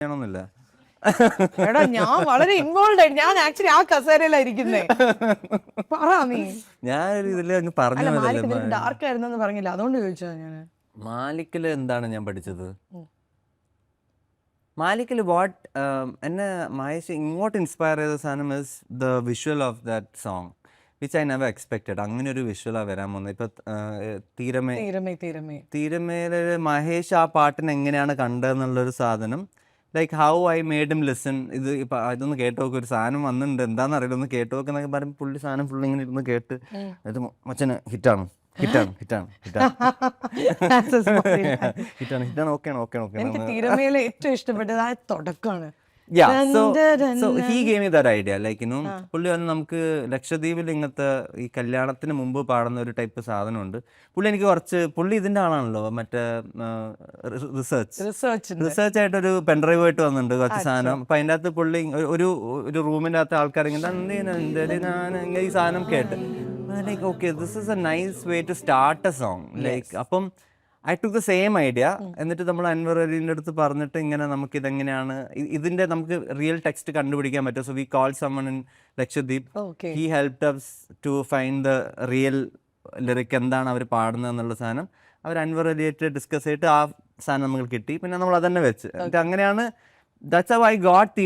ചെയ്യണമെന്നില്ല. എടാ ഞാൻ വളരെ ഇൻവോൾവ് ആയി. ഞാൻ ആക്ച്വലി ആ കസേരയിലായിരിക്കുന്നേ. പറ നീ. ഞാനൊരു ഇതില് അങ്ങ് പറഞ്ഞു അല്ല മാലിക് പോയതല്ലേ. നിനക്ക് ഡാർക്ക് ആയിരുന്നെന്ന് പറഞ്ഞില്ല, അതുകൊണ്ട് ചോദിച്ചതാ ഞാന്. മാലിക്കില് എന്താണ് ഞാൻ പഠിച്ചത്? മാലിക്കില് വാട്ട് എന്നെ മഹേഷ് ഇങ്ങോട്ട് ഇൻസ്പയർ ചെയ്ത സാധനം is the visual of that song which I never expected. അങ്ങനെ ഒരു വിഷ്വലാണ് വരാൻ പോകുന്നത്. ഇപ്പൊ തീരമേ തീരമേല് മഹേഷ് ആ പാട്ടിനെ എങ്ങനെയാണ് കണ്ടതെന്നുള്ളൊരു സാധനം, like how I made him listen. ഇത് ഇപ്പം ഇതൊന്ന് കേട്ട് നോക്ക്, ഒരു സാധനം വന്നിട്ടുണ്ട് എന്താണെന്ന് അറിയില്ല, ഒന്ന് കേട്ട് നോക്ക് എന്നൊക്കെ പറയുമ്പോൾ പുള്ളി സാധനം ഫുള്ള് ഇങ്ങനെ ഇരുന്ന് കേട്ട് ഇത് മച്ചന് ഹിറ്റാണ് ഹിറ്റാണ് ഹിറ്റാണ് ഹിറ്റാണ് ഹിറ്റാണ് ഹിറ്റാണ് ഓക്കെയാണ് ഓക്കെയാണ് ഓക്കെ. എനിക്ക് തീരമേലെ ഏറ്റവും ഇഷ്ടപ്പെട്ടത് ആ തുടക്കമാണ്. Yeah, so he gave me that idea. Like, you know, പുള്ളി വന്ന് നമുക്ക് ലക്ഷദ്വീപിൽ ഇങ്ങനത്തെ ഈ കല്യാണത്തിന് മുമ്പ് പാടുന്ന ഒരു ടൈപ്പ് സാധനമുണ്ട്. പുള്ളി എനിക്ക് പുള്ളി ഇതിൻ്റെ ആളാണല്ലോ, മറ്റേ റിസർച്ച് ആയിട്ടൊരു പെൻഡ്രൈവ് ആയിട്ട് വന്നിട്ടുണ്ട് കുറച്ച് സാധനം. അപ്പം അതിൻ്റെ അകത്ത് പുള്ളി ഒരു റൂമിൻ്റെ അകത്ത് ആൾക്കാർ ഇങ്ങനെ ഈ സാധനം കേട്ട് like okay this is a nice way to start a song. Like അപ്പം I took the same idea. എന്നിട്ട് നമ്മൾ അൻവർ അലീൻ്റെ അടുത്ത് പറഞ്ഞിട്ട് ഇങ്ങനെ നമുക്ക് ഇതെങ്ങനെയാണ് ഇതിൻ്റെ നമുക്ക് റിയൽ ടെക്സ്റ്റ് കണ്ടുപിടിക്കാൻ പറ്റും. സോ വി കോൾ സമ്മൺ in Lakshadweep. He helped us to find the real lyric, എന്താണ് അവർ പാടുന്നത് എന്നുള്ള സാധനം അവർ അൻവർ അലിയായിട്ട് ഡിസ്കസ് ചെയ്തിട്ട് ആ സാധനം നമുക്ക് കിട്ടി. പിന്നെ നമ്മൾ അതന്നെ വെച്ച് അങ്ങനെയാണ് ദാറ്റ്സ് ഹൗ ഐ ഗോട്ട്